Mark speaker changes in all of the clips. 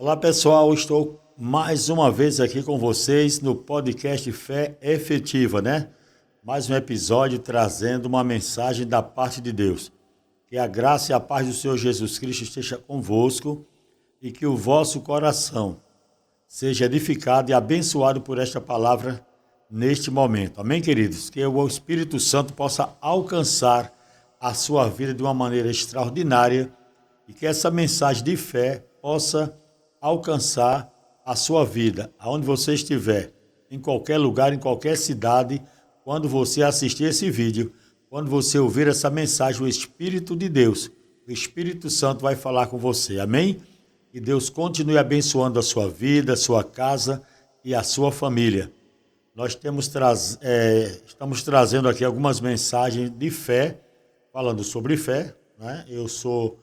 Speaker 1: Olá pessoal, estou mais uma vez aqui com vocês no podcast Fé Efetiva, né? Mais um episódio trazendo uma mensagem da parte de Deus. Que a graça e a paz do Senhor Jesus Cristo esteja convosco e que o vosso coração seja edificado e abençoado por esta palavra neste momento. Amém, queridos? Que o Espírito Santo possa alcançar a sua vida de uma maneira extraordinária e que essa mensagem de fé possa alcançar a sua vida, aonde você estiver, em qualquer lugar, em qualquer cidade, quando você assistir esse vídeo, quando você ouvir essa mensagem, o Espírito de Deus, o Espírito Santo vai falar com você, amém? E Deus continue abençoando a sua vida, a sua casa e a sua família. Nós estamos trazendo aqui algumas mensagens de fé, falando sobre fé, né? Eu sou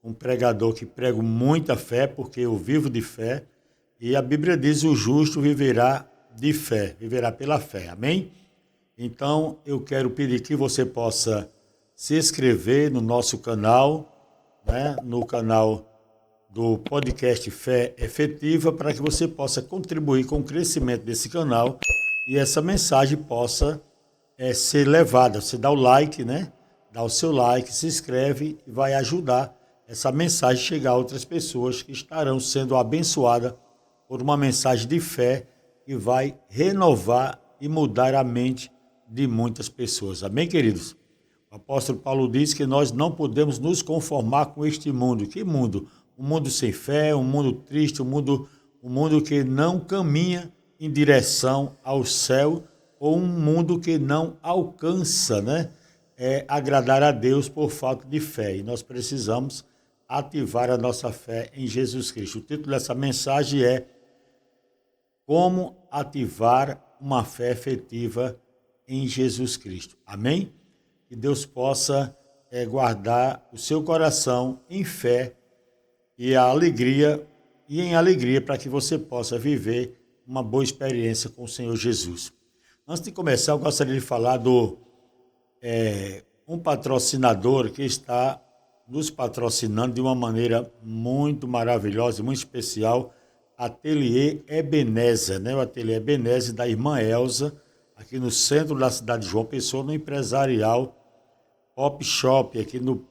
Speaker 1: um pregador que prego muita fé, porque eu vivo de fé, e a Bíblia diz: o justo viverá de fé, viverá pela fé, amém? Então, eu quero pedir que você possa se inscrever no nosso canal, né? No canal do podcast Fé Efetiva, para que você possa contribuir com o crescimento desse canal e essa mensagem possa ser levada. Você dá o like, né? Dá o seu like, se inscreve e vai ajudar essa mensagem chegar a outras pessoas que estarão sendo abençoadas por uma mensagem de fé que vai renovar e mudar a mente de muitas pessoas. Amém, queridos? O apóstolo Paulo diz que nós não podemos nos conformar com este mundo. Que mundo? Um mundo sem fé, um mundo triste, um mundo que não caminha em direção ao céu, ou um mundo que não alcança, né? Agradar a Deus por falta de fé. E nós precisamos ativar a nossa fé em Jesus Cristo. O título dessa mensagem é Como ativar uma fé efetiva em Jesus Cristo. Amém? Que Deus possa guardar o seu coração em fé e em alegria para que você possa viver uma boa experiência com o Senhor Jesus. Antes de começar, eu gostaria de falar um patrocinador que está nos patrocinando de uma maneira muito maravilhosa e muito especial, Ateliê Ebenezer, né? O Ateliê Ebenezer da irmã Elza, aqui no centro da cidade de João Pessoa, no empresarial Pop Shop, aqui no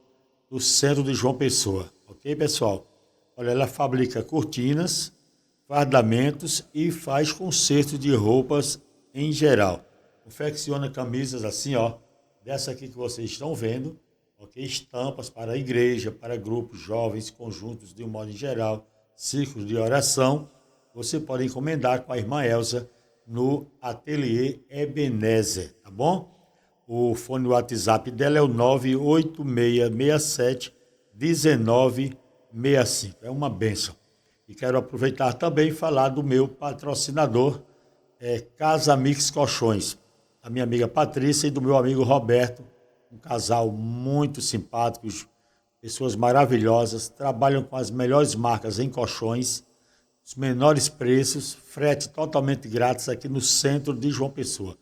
Speaker 1: centro de João Pessoa. Ok, pessoal? Olha, ela fabrica cortinas, fardamentos e faz conserto de roupas em geral. Confecciona camisas assim, ó, dessa aqui que vocês estão vendo, ok? Estampas para a igreja, para grupos jovens, conjuntos de um modo em geral, círculos de oração. Você pode encomendar com a irmã Elza no Ateliê Ebenezer, tá bom? O fone WhatsApp dela é o 986671965. É uma bênção. E quero aproveitar também e falar do meu patrocinador, Casa Mix Colchões, a minha amiga Patrícia e do meu amigo Roberto, um casal muito simpático, pessoas maravilhosas, trabalham com as melhores marcas em colchões, os menores preços, frete totalmente grátis aqui no centro de João Pessoa.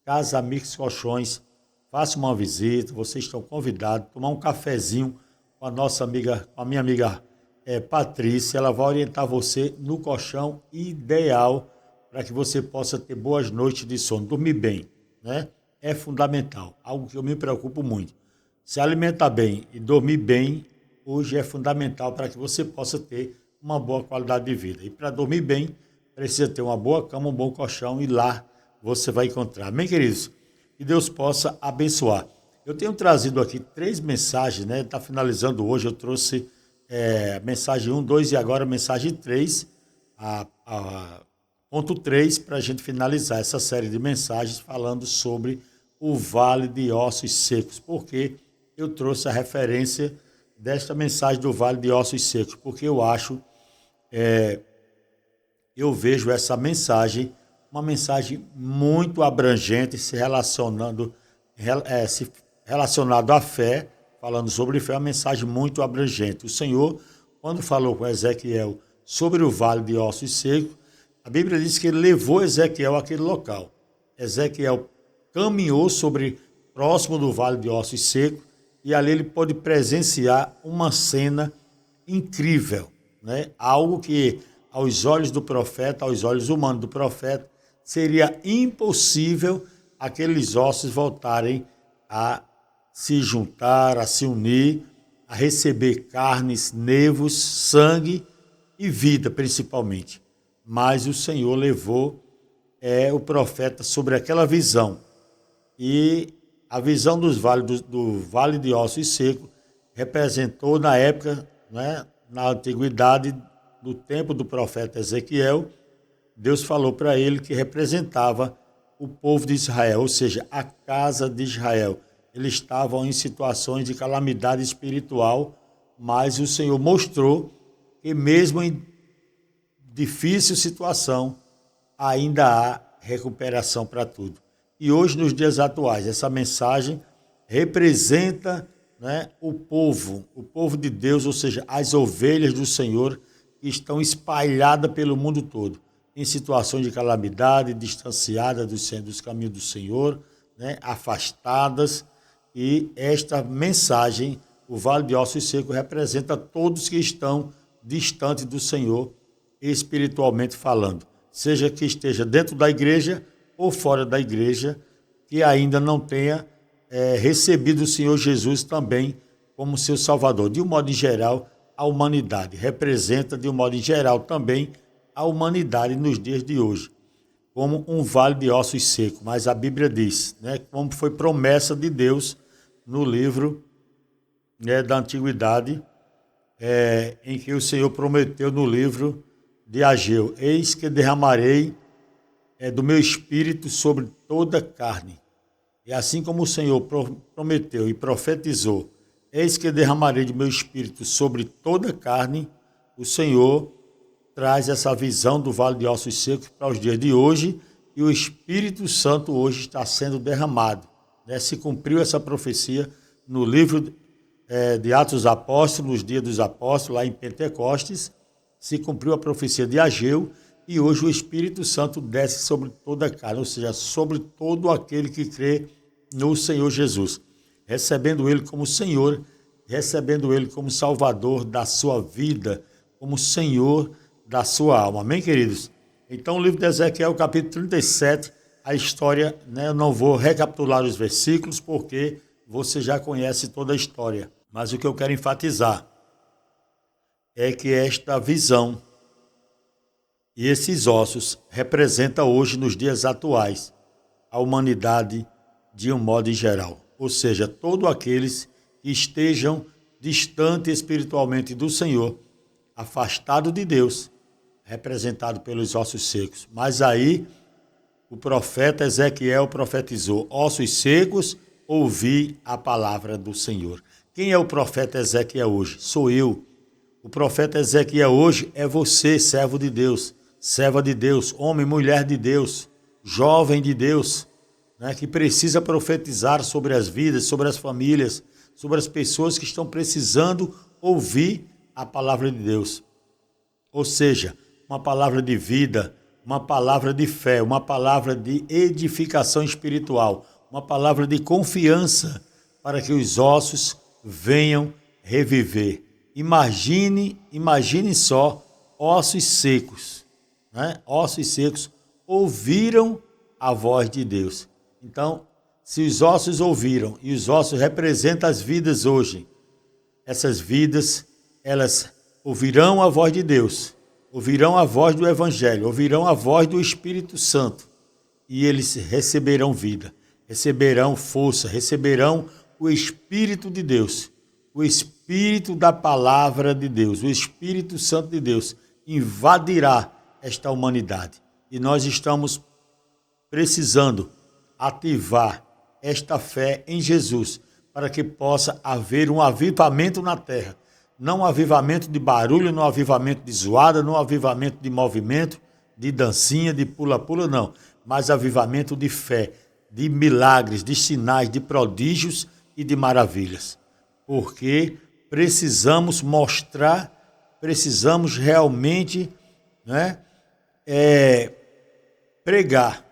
Speaker 1: Casa Mix Colchões, faça uma visita, vocês estão convidados a tomar um cafezinho com a minha amiga Patrícia. Ela vai orientar você no colchão ideal para que você possa ter boas noites de sono, dormir bem, né? É fundamental, algo que eu me preocupo muito. Se alimentar bem e dormir bem, hoje é fundamental para que você possa ter uma boa qualidade de vida. E para dormir bem, precisa ter uma boa cama, um bom colchão, e lá você vai encontrar. Amém, queridos? Que Deus possa abençoar. Eu tenho trazido aqui 3 mensagens, né? Está finalizando hoje, eu trouxe mensagem 1, 2 e agora mensagem 3, ponto 3, para a gente finalizar essa série de mensagens falando sobre o Vale de Ossos Secos. Por que eu trouxe a referência desta mensagem do Vale de Ossos Secos? Porque eu vejo essa mensagem, uma mensagem muito abrangente, relacionado à fé, falando sobre fé, é uma mensagem muito abrangente. O Senhor, quando falou com Ezequiel sobre o Vale de Ossos Secos, a Bíblia diz que ele levou Ezequiel àquele local. Ezequiel caminhou próximo do Vale de Ossos Secos, e ali ele pôde presenciar uma cena incrível. né? Algo que aos olhos do profeta, aos olhos humanos do profeta, seria impossível aqueles ossos voltarem a se juntar, a se unir, a receber carnes, nervos, sangue e vida, principalmente. Mas o Senhor levou o profeta sobre aquela visão. E a visão do Vale de Ossos Secos representou, na época, né, na antiguidade, no tempo do profeta Ezequiel, Deus falou para ele que representava o povo de Israel, ou seja, a casa de Israel. Eles estavam em situações de calamidade espiritual, mas o Senhor mostrou que mesmo em difícil situação, ainda há recuperação para tudo. E hoje, nos dias atuais, essa mensagem representa, né, o povo de Deus, ou seja, as ovelhas do Senhor que estão espalhadas pelo mundo todo, em situações de calamidade, distanciadas dos caminhos do Senhor, né, afastadas. E esta mensagem, o Vale de Ossos Secos, representa todos que estão distantes do Senhor, espiritualmente falando, seja que esteja dentro da igreja ou fora da igreja, que ainda não tenha recebido o Senhor Jesus também como seu Salvador. De um modo geral, a humanidade representa, de um modo geral, também a humanidade nos dias de hoje, como um vale de ossos secos. Mas a Bíblia diz, né, como foi promessa de Deus no livro, né, da Antiguidade, em que o Senhor prometeu no livro de Ageu: eis que derramarei do meu espírito sobre toda a carne. E assim como o Senhor prometeu e profetizou, eis que derramarei do meu espírito sobre toda a carne, o Senhor traz essa visão do Vale de Ossos Secos para os dias de hoje, e o Espírito Santo hoje está sendo derramado, né? Se cumpriu essa profecia no livro de Atos dos Apóstolos, nos dias dos apóstolos, lá em Pentecostes, se cumpriu a profecia de Ageu, e hoje o Espírito Santo desce sobre toda a carne, ou seja, sobre todo aquele que crê no Senhor Jesus, recebendo Ele como Senhor, recebendo Ele como Salvador da sua vida, como Senhor da sua alma. Amém, queridos? Então, o livro de Ezequiel, capítulo 37, a história, né, eu não vou recapitular os versículos, porque você já conhece toda a história. Mas o que eu quero enfatizar é que esta visão e esses ossos representam hoje, nos dias atuais, a humanidade de um modo geral. Ou seja, todos aqueles que estejam distantes espiritualmente do Senhor, afastados de Deus, representado pelos ossos secos. Mas aí o profeta Ezequiel profetizou: ossos secos, ouvi a palavra do Senhor. Quem é o profeta Ezequiel hoje? Sou eu. O profeta Ezequiel hoje é você, servo de Deus, serva de Deus, homem, mulher de Deus, jovem de Deus, né, que precisa profetizar sobre as vidas, sobre as famílias, sobre as pessoas que estão precisando ouvir a palavra de Deus. Ou seja, uma palavra de vida, uma palavra de fé, uma palavra de edificação espiritual, uma palavra de confiança para que os ossos venham reviver. Imagine só, ossos secos, né? Ossos secos ouviram a voz de Deus. Então, se os ossos ouviram, e os ossos representam as vidas hoje, essas vidas, elas ouvirão a voz de Deus, ouvirão a voz do Evangelho, ouvirão a voz do Espírito Santo, e eles receberão vida, receberão força, receberão o Espírito de Deus, o Espírito da palavra de Deus, o Espírito Santo de Deus invadirá esta humanidade. E nós estamos precisando ativar esta fé em Jesus, para que possa haver um avivamento na terra. Não um avivamento de barulho, não um avivamento de zoada, não um avivamento de movimento, de dancinha, de pula-pula, não. Mas avivamento de fé, de milagres, de sinais, de prodígios e de maravilhas. Porque precisamos mostrar, precisamos realmente, né, pregar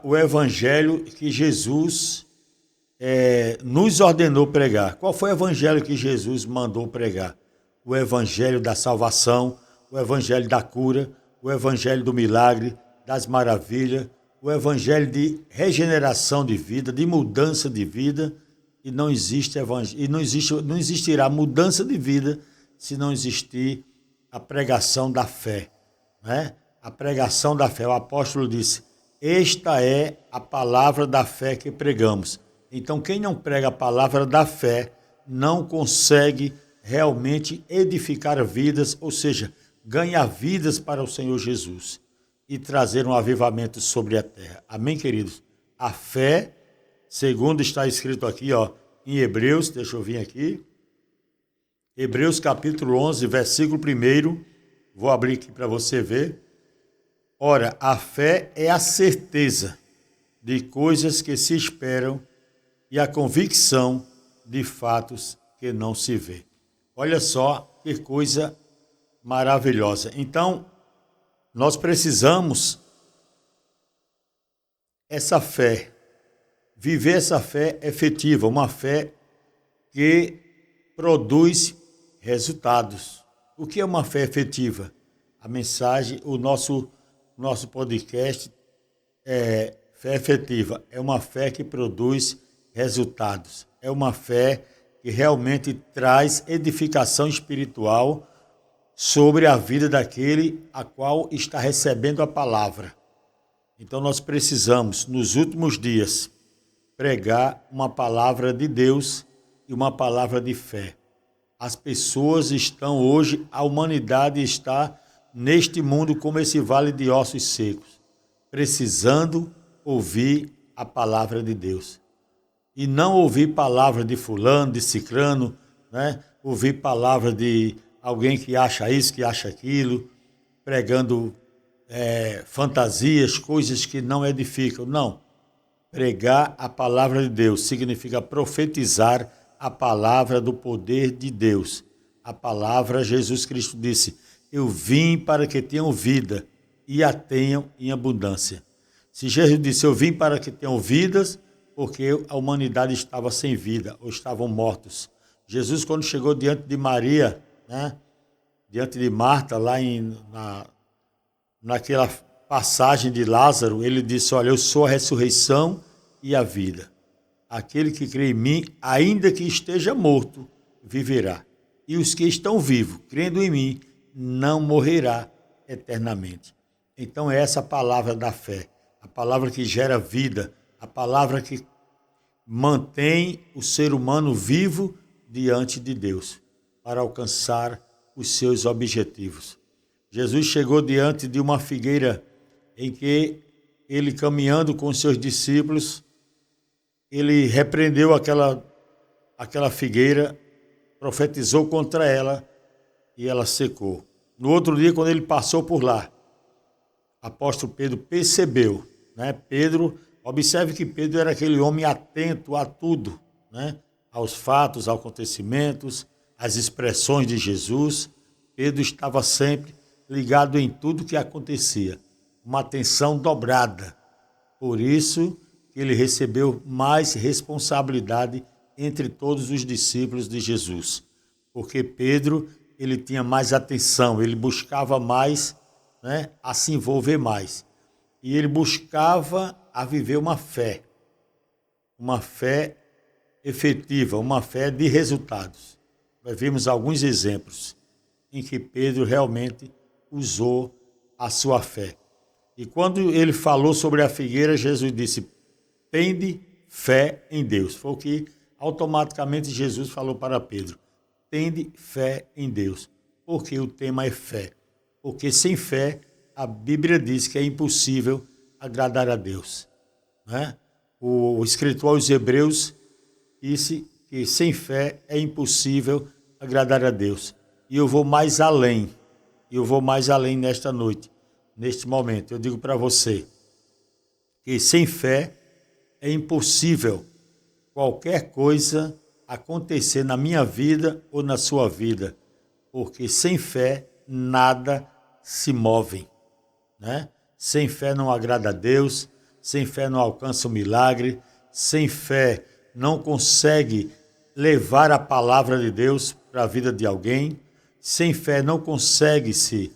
Speaker 1: o evangelho que Jesus nos ordenou pregar. Qual foi o evangelho que Jesus mandou pregar? o evangelho da salvação, o evangelho da cura, o evangelho do milagre, das maravilhas, o evangelho de regeneração de vida, de mudança de vida, e não existirá mudança de vida se não existir a pregação da fé, né? A pregação da fé. O apóstolo disse: esta é a palavra da fé que pregamos. Então, quem não prega a palavra da fé não consegue realmente edificar vidas, ou seja, ganhar vidas para o Senhor Jesus e trazer um avivamento sobre a terra. Amém, queridos? A fé, segundo está escrito aqui, em Hebreus, deixa eu vir aqui, Hebreus capítulo 11, versículo 1, vou abrir aqui para você ver. Ora, a fé é a certeza de coisas que se esperam e a convicção de fatos que não se vê. Olha só que coisa maravilhosa. Então, nós precisamos essa fé, viver essa fé efetiva, uma fé que produz resultados. O que é uma fé efetiva? A mensagem, o nosso podcast é fé efetiva. É uma fé que produz resultados. É uma fé que realmente traz edificação espiritual sobre a vida daquele a qual está recebendo a palavra. Então nós precisamos, nos últimos dias, pregar uma palavra de Deus e uma palavra de fé. As pessoas estão hoje, a humanidade está neste mundo como esse vale de ossos secos, precisando ouvir a palavra de Deus. E não ouvir palavra de fulano, de cicrano, né? Ouvir palavra de alguém que acha isso, que acha aquilo, pregando fantasias, coisas que não edificam. Não. Pregar a palavra de Deus significa profetizar a palavra do poder de Deus. A palavra, Jesus Cristo disse: eu vim para que tenham vida e a tenham em abundância. Se Jesus disse: eu vim para que tenham vidas, porque a humanidade estava sem vida, ou estavam mortos. Jesus, quando chegou diante de Maria, né, diante de Marta, lá naquela passagem de Lázaro, ele disse: olha, eu sou a ressurreição e a vida. Aquele que crê em mim, ainda que esteja morto, viverá. E os que estão vivos, crendo em mim, não morrerá eternamente. Então é essa a palavra da fé, a palavra que gera vida, a palavra que mantém o ser humano vivo diante de Deus, para alcançar os seus objetivos. Jesus chegou diante de uma figueira em que ele, caminhando com seus discípulos, ele repreendeu aquela figueira, profetizou contra ela e ela secou. No outro dia, quando ele passou por lá, apóstolo Pedro percebeu, né? Observe que Pedro era aquele homem atento a tudo, né? Aos fatos, aos acontecimentos, às expressões de Jesus. Pedro estava sempre ligado em tudo que acontecia, uma atenção dobrada. Por isso que ele recebeu mais responsabilidade entre todos os discípulos de Jesus, porque Pedro, ele tinha mais atenção, ele buscava mais, né, a se envolver mais. E ele buscava a viver uma fé efetiva, uma fé de resultados. Nós vimos alguns exemplos em que Pedro realmente usou a sua fé. E quando ele falou sobre a figueira, Jesus disse: tende fé em Deus. Foi o que automaticamente Jesus falou para Pedro: tende fé em Deus. Porque o tema é fé. Porque sem fé, a Bíblia diz que é impossível agradar a Deus, né? O escritor aos Hebreus disse que sem fé é impossível agradar a Deus. E eu vou mais além. Nesta noite, neste momento. Eu digo para você que sem fé é impossível qualquer coisa acontecer na minha vida ou na sua vida. Porque sem fé nada se move, né? Sem fé não agrada a Deus, sem fé não alcança o milagre, sem fé não consegue levar a palavra de Deus para a vida de alguém, sem fé não consegue-se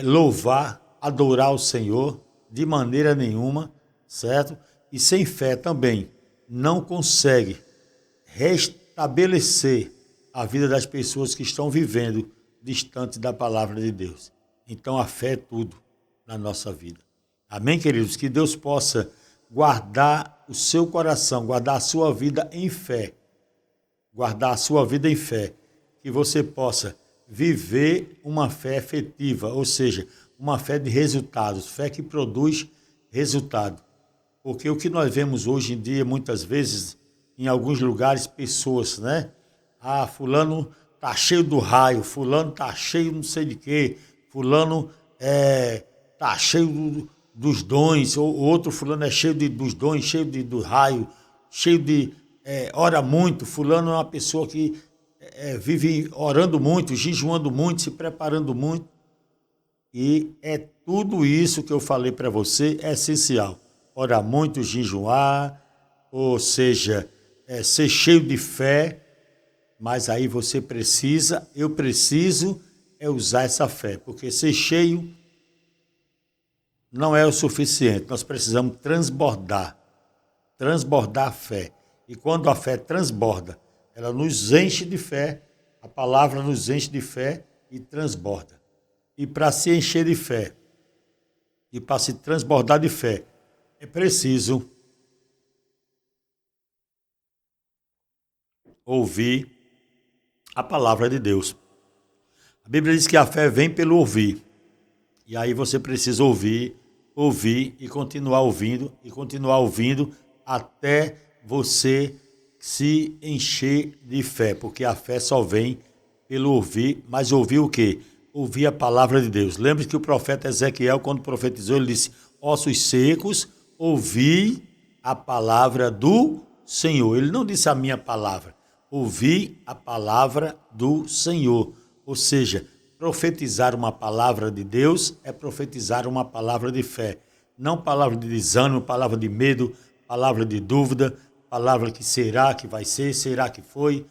Speaker 1: louvar, adorar o Senhor de maneira nenhuma, certo? E sem fé também não consegue restabelecer a vida das pessoas que estão vivendo distante da palavra de Deus. Então a fé é tudo na nossa vida. Amém, queridos? Que Deus possa guardar o seu coração, guardar a sua vida em fé. Guardar a sua vida em fé. Que você possa viver uma fé efetiva, ou seja, uma fé de resultados, fé que produz resultado. Porque o que nós vemos hoje em dia, muitas vezes, em alguns lugares, pessoas, né? Ah, fulano tá cheio do raio, fulano tá cheio não sei de quê, fulano tá cheio dos dons, ou outro fulano é cheio dos dons, cheio do raio, cheio de... ora muito, fulano é uma pessoa que vive orando muito, jejuando muito, se preparando muito. E é tudo isso que eu falei para você, é essencial. Orar muito, jejuar, ou seja, ser cheio de fé, mas aí você precisa, eu preciso usar essa fé, porque ser cheio não é o suficiente, nós precisamos transbordar a fé. E quando a fé transborda, ela nos enche de fé, a palavra nos enche de fé e transborda. E para se encher de fé, e para se transbordar de fé, é preciso ouvir a palavra de Deus. A Bíblia diz que a fé vem pelo ouvir. E aí você precisa ouvir e continuar ouvindo até você se encher de fé, porque a fé só vem pelo ouvir, mas ouvir o quê? Ouvir a palavra de Deus. Lembre que o profeta Ezequiel, quando profetizou, ele disse: ossos secos, ouvi a palavra do Senhor. Ele não disse a minha palavra, ouvi a palavra do Senhor. Ou seja, profetizar uma palavra de Deus é profetizar uma palavra de fé. Não palavra de desânimo, palavra de medo, palavra de dúvida, palavra que será que vai ser, será que foi?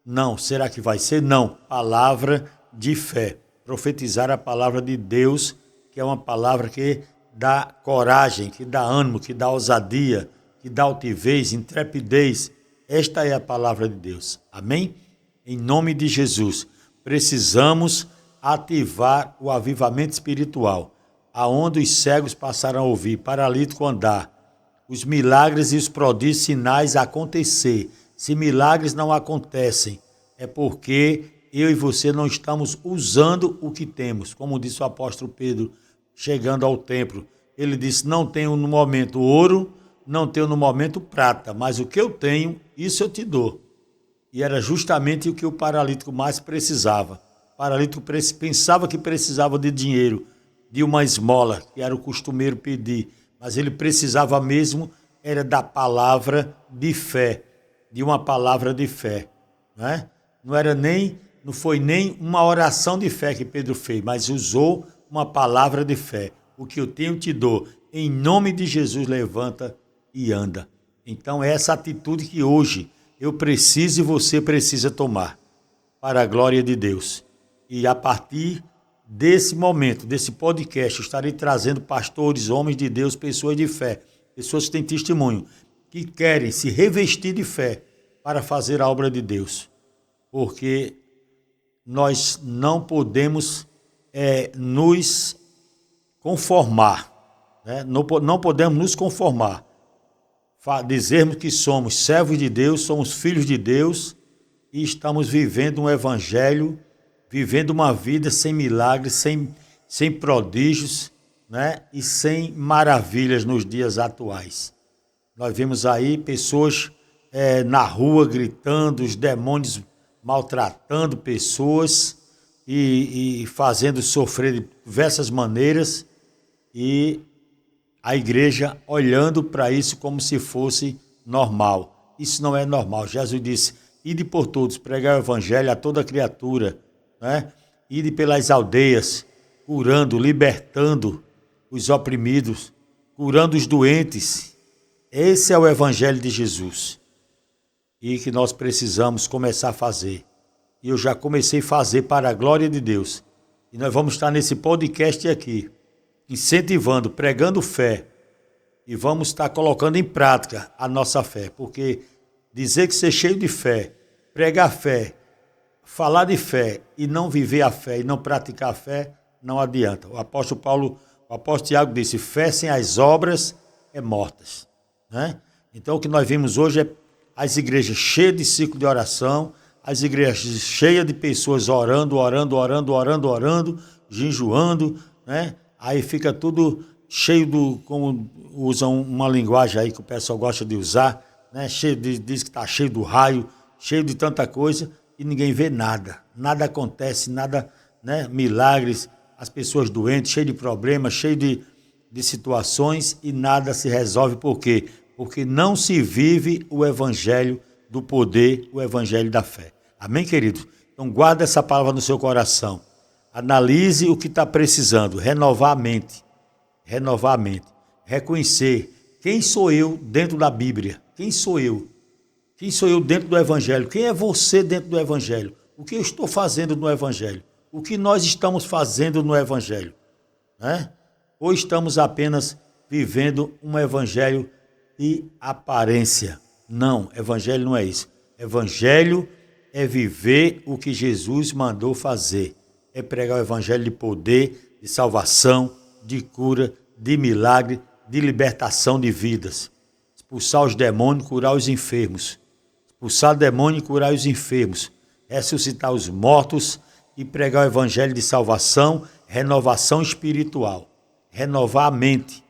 Speaker 1: Não, será que vai ser? Não, palavra de fé. Profetizar a palavra de Deus, que é uma palavra que dá coragem, que dá ânimo, que dá ousadia, que dá altivez, intrepidez. Esta é a palavra de Deus. Amém? Em nome de Jesus, precisamos ativar o avivamento espiritual, aonde os cegos passarão a ouvir, paralítico andar, os milagres e os prodígios, sinais acontecer. Se milagres não acontecem, é porque eu e você não estamos usando o que temos. Como disse o apóstolo Pedro, chegando ao templo, ele disse: não tenho no momento ouro, não tenho no momento prata, mas o que eu tenho, isso eu te dou. E era justamente o que o paralítico mais precisava. O paralítico pensava que precisava de dinheiro, de uma esmola, que era o costumeiro pedir, mas ele precisava mesmo era da palavra de fé, de uma palavra de fé, né? Não foi nem uma oração de fé que Pedro fez, mas usou uma palavra de fé. O que eu tenho te dou, em nome de Jesus, levanta e anda. Então é essa atitude que hoje eu preciso e você precisa tomar, para a glória de Deus. E a partir desse momento, desse podcast, eu estarei trazendo pastores, homens de Deus, pessoas de fé, pessoas que têm testemunho, que querem se revestir de fé para fazer a obra de Deus. Porque nós não podemos nos conformar, né? Não podemos nos conformar. Dizermos que somos servos de Deus, somos filhos de Deus e estamos vivendo um evangelho, vivendo uma vida sem milagres, sem prodígios, né? E sem maravilhas nos dias atuais. Nós vemos aí pessoas na rua gritando, os demônios maltratando pessoas e fazendo sofrer de diversas maneiras, e a igreja olhando para isso como se fosse normal. Isso não é normal. Jesus disse: ide por todos, pregar o evangelho a toda criatura, né? Ide pelas aldeias, curando, libertando os oprimidos, curando os doentes. Esse é o evangelho de Jesus. E que nós precisamos começar a fazer. e eu já comecei a fazer para a glória de Deus. E nós vamos estar nesse podcast aqui, incentivando, pregando fé, e vamos estar colocando em prática a nossa fé, porque dizer que ser cheio de fé, pregar fé, falar de fé e não viver a fé e não praticar a fé, não adianta. O apóstolo Tiago disse, fé sem as obras é mortas, né? Então o que nós vimos hoje é as igrejas cheias de ciclo de oração, as igrejas cheias de pessoas orando, jejuando, né? Aí fica tudo cheio como usam uma linguagem aí que o pessoal gosta de usar, né? Diz que está cheio do raio, cheio de tanta coisa e ninguém vê nada. Nada acontece, nada, né? Milagres, as pessoas doentes, cheias de problemas, cheias de situações e nada se resolve. Por quê? Porque não se vive o evangelho do poder, o evangelho da fé. Amém, queridos? Então guarda essa palavra no seu coração. Analise o que está precisando, renovar a mente, reconhecer quem sou eu dentro da Bíblia, quem sou eu dentro do evangelho, quem é você dentro do evangelho, o que eu estou fazendo no evangelho, o que nós estamos fazendo no evangelho, né? Ou estamos apenas vivendo um evangelho de aparência? Não, evangelho não é isso. Evangelho é viver o que Jesus mandou fazer. É pregar o evangelho de poder, de salvação, de cura, de milagre, de libertação de vidas. Expulsar os demônios, curar os enfermos. Expulsar o demônio e curar os enfermos. Ressuscitar os mortos e pregar o evangelho de salvação, renovação espiritual. Renovar a mente.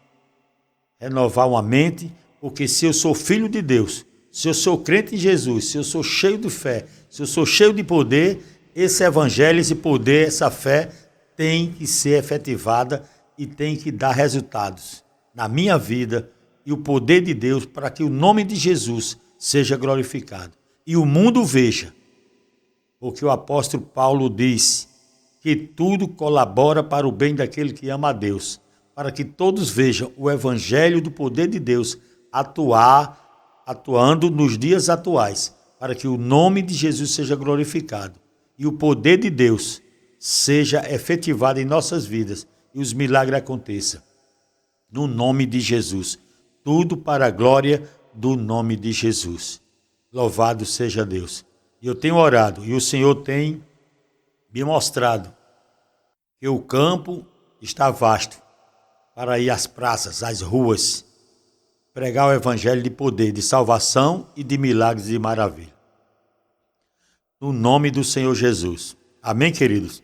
Speaker 1: Renovar uma mente, porque se eu sou filho de Deus, se eu sou crente em Jesus, se eu sou cheio de fé, se eu sou cheio de poder, esse evangelho, esse poder, essa fé tem que ser efetivada e tem que dar resultados na minha vida e o poder de Deus para que o nome de Jesus seja glorificado. E o mundo veja, porque o apóstolo Paulo diz que tudo colabora para o bem daquele que ama a Deus, para que todos vejam o evangelho do poder de Deus atuando nos dias atuais, para que o nome de Jesus seja glorificado e o poder de Deus seja efetivado em nossas vidas e os milagres aconteçam. No nome de Jesus. Tudo para a glória do nome de Jesus. Louvado seja Deus. E eu tenho orado e o Senhor tem me mostrado que o campo está vasto para ir às praças, às ruas, pregar o evangelho de poder, de salvação e de milagres e maravilha. No nome do Senhor Jesus. Amém, queridos?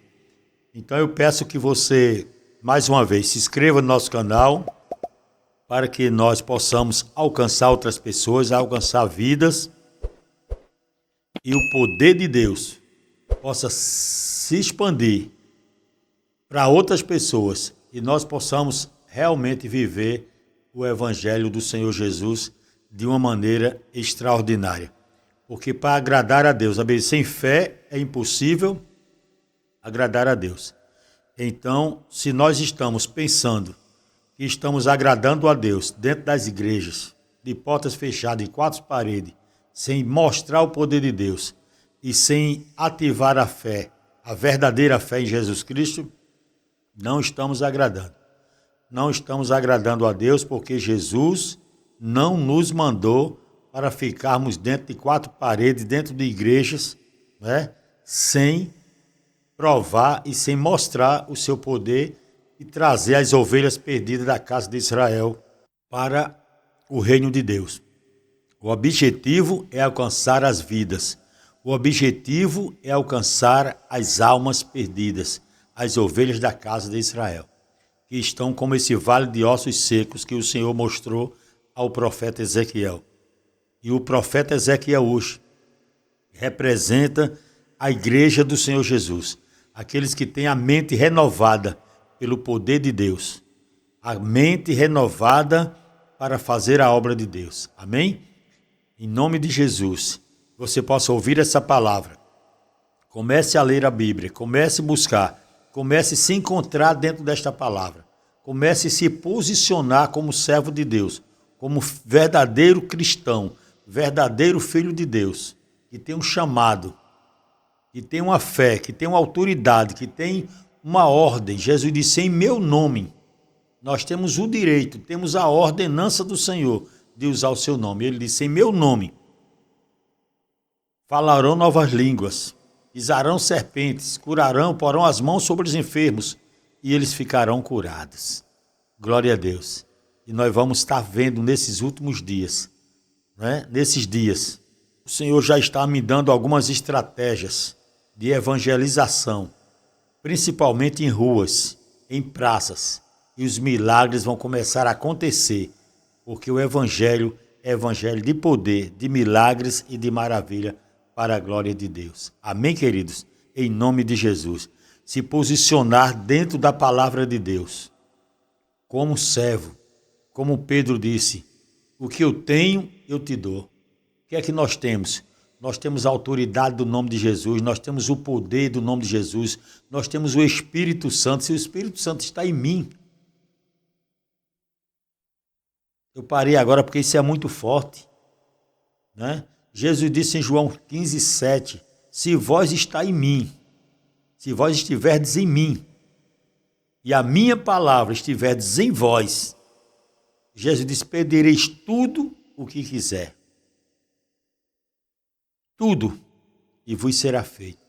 Speaker 1: Então eu peço que você, mais uma vez, se inscreva no nosso canal para que nós possamos alcançar outras pessoas, alcançar vidas e o poder de Deus possa se expandir para outras pessoas e nós possamos realmente viver o evangelho do Senhor Jesus de uma maneira extraordinária. Porque para agradar a Deus, sem fé é impossível agradar a Deus. Então, se nós estamos pensando que estamos agradando a Deus dentro das igrejas, de portas fechadas, em quatro paredes, sem mostrar o poder de Deus e sem ativar a fé, a verdadeira fé em Jesus Cristo, não estamos agradando. Não estamos agradando a Deus porque Jesus não nos mandou para ficarmos dentro de quatro paredes, dentro de igrejas, né, sem provar e sem mostrar o seu poder e trazer as ovelhas perdidas da casa de Israel para o reino de Deus. O objetivo é alcançar as vidas. O objetivo é alcançar as almas perdidas, as ovelhas da casa de Israel, que estão como esse vale de ossos secos que o Senhor mostrou ao profeta Ezequiel. E o profeta Ezequiel hoje representa a igreja do Senhor Jesus, aqueles que têm a mente renovada pelo poder de Deus, a mente renovada para fazer a obra de Deus. Amém? Em nome de Jesus, você possa ouvir essa palavra. Comece a ler a Bíblia, comece a buscar, comece a se encontrar dentro desta palavra. Comece a se posicionar como servo de Deus, como verdadeiro cristão, verdadeiro filho de Deus, que tem um chamado que tem uma fé, que tem uma autoridade, que tem uma ordem. Jesus disse: em meu nome. Nós temos o direito, temos a ordenança do Senhor de usar o seu nome. Ele disse: em meu nome falarão novas línguas, pisarão serpentes, curarão, porão as mãos sobre os enfermos e eles ficarão curados. Glória a Deus. E nós vamos estar vendo nesses últimos dias, né? Nesses dias, o Senhor já está me dando algumas estratégias de evangelização, principalmente em ruas, em praças, e os milagres vão começar a acontecer, porque o evangelho é evangelho de poder, de milagres e de maravilha para a glória de Deus. Amém, queridos? Em nome de Jesus. Se posicionar dentro da palavra de Deus, como servo, como Pedro disse: o que eu tenho, eu te dou. O que é que nós temos? Nós temos a autoridade do nome de Jesus, nós temos o poder do nome de Jesus, nós temos o Espírito Santo. Se o Espírito Santo está em mim, eu parei agora porque isso é muito forte, né? Jesus disse em João 15:7, se vós está em mim, se vós estiverdes em mim, e a minha palavra estiverdes em vós, Jesus disse: pedireis tudo o que quiser. Tudo, e vos será feito.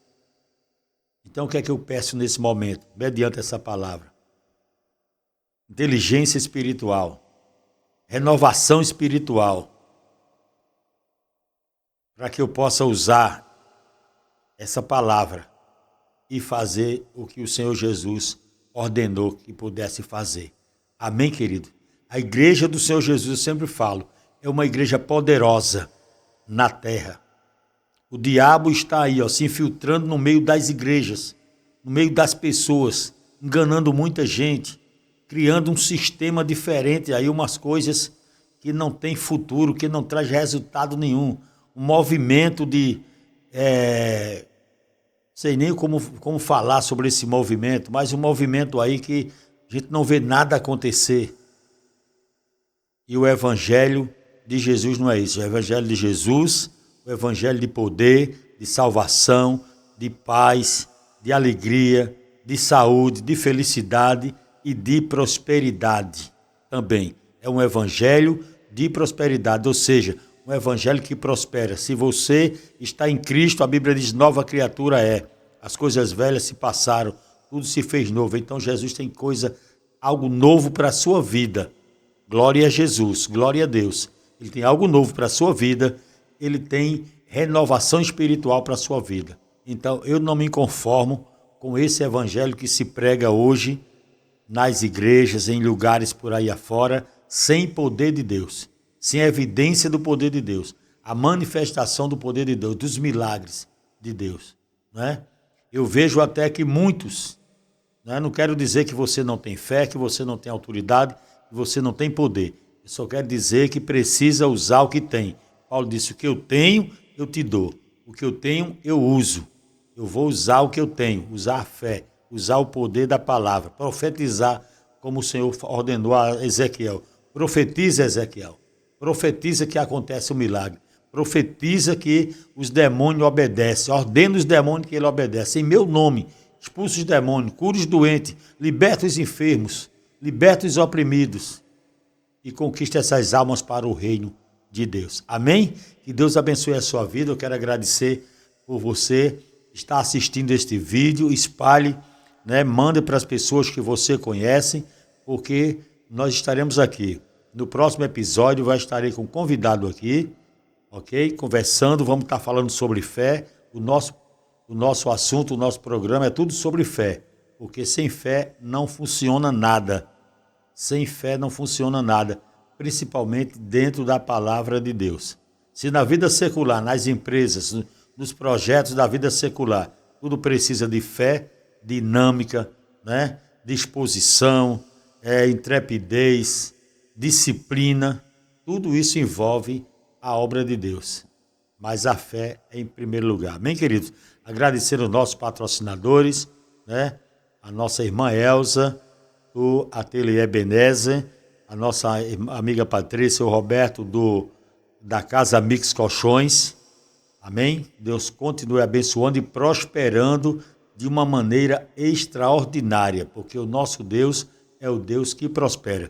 Speaker 1: Então o que é que eu peço nesse momento, mediante essa palavra? Inteligência espiritual, renovação espiritual, para que eu possa usar essa palavra e fazer o que o Senhor Jesus ordenou que pudesse fazer. Amém, querido? A igreja do Senhor Jesus, eu sempre falo, é uma igreja poderosa na terra. O diabo está aí, se infiltrando no meio das igrejas, no meio das pessoas, enganando muita gente, criando um sistema diferente, aí umas coisas que não tem futuro, que não traz resultado nenhum. Um movimento de... sei nem como falar sobre esse movimento, mas um movimento aí que a gente não vê nada acontecer. E o evangelho de Jesus não é isso. O evangelho de Jesus, o evangelho de poder, de salvação, de paz, de alegria, de saúde, de felicidade e de prosperidade também. É um evangelho de prosperidade, ou seja, um evangelho que prospera. Se você está em Cristo, a Bíblia diz: nova criatura é. As coisas velhas se passaram, tudo se fez novo. Então Jesus tem algo novo para a sua vida. Glória a Jesus, glória a Deus. Ele tem algo novo para a sua vida, ele tem renovação espiritual para a sua vida. Então eu não me conformo com esse evangelho que se prega hoje nas igrejas, em lugares por aí afora, sem poder de Deus, sem evidência do poder de Deus, a manifestação do poder de Deus, dos milagres de Deus, né? Eu vejo até que muitos, né? Não quero dizer que você não tem fé, que você não tem autoridade, que você não tem poder. Eu só quero dizer que precisa usar o que tem. Paulo disse: o que eu tenho, eu te dou. O que eu tenho, eu uso. Eu vou usar o que eu tenho, usar a fé, usar o poder da palavra, profetizar, como o Senhor ordenou a Ezequiel. Profetiza, Ezequiel. Profetiza que acontece um milagre. Profetiza que os demônios obedecem. Ordena os demônios que ele obedece. Em meu nome, expulsa os demônios, cura os doentes, liberta os enfermos, liberta os oprimidos e conquista essas almas para o reino de Deus. Amém? Que Deus abençoe a sua vida. Eu quero agradecer por você estar assistindo este vídeo. Espalhe, né? Mande para as pessoas que você conhece, porque nós estaremos aqui. No próximo episódio estarei com um convidado aqui, ok? Conversando, vamos estar falando sobre fé. O nosso assunto, o nosso programa é tudo sobre fé, porque sem fé não funciona nada. Sem fé não funciona nada, principalmente dentro da palavra de Deus. Se na vida secular, nas empresas, nos projetos da vida secular, tudo precisa de fé, dinâmica, né? Disposição, intrepidez, disciplina, tudo isso envolve a obra de Deus. Mas a fé é em primeiro lugar. Amém, queridos? Agradecer aos nossos patrocinadores, né? A nossa irmã Elza, o Ateliê Ebenezer, a nossa amiga Patrícia, o Roberto da Casa Mix Colchões, Amém? Deus continue abençoando e prosperando de uma maneira extraordinária, porque o nosso Deus é o Deus que prospera.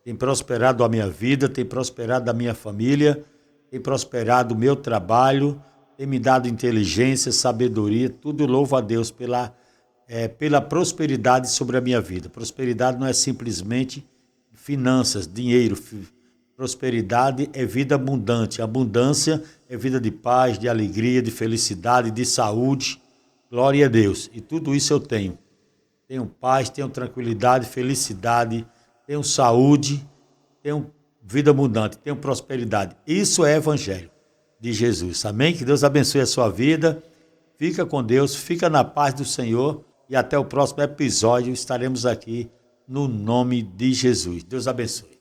Speaker 1: Tem prosperado a minha vida, tem prosperado a minha família, tem prosperado o meu trabalho, tem me dado inteligência, sabedoria, tudo louvo a Deus pela prosperidade sobre a minha vida. Prosperidade não é simplesmente finanças, dinheiro. Prosperidade é vida abundante. Abundância é vida de paz, de alegria, de felicidade, de saúde. Glória a Deus. E tudo isso eu tenho. Tenho paz, tenho tranquilidade, felicidade, tenho saúde, tenho vida abundante, tenho prosperidade. Isso é evangelho de Jesus. Amém? Que Deus abençoe a sua vida. Fica com Deus, fica na paz do Senhor e até o próximo episódio estaremos aqui no nome de Jesus. Deus abençoe.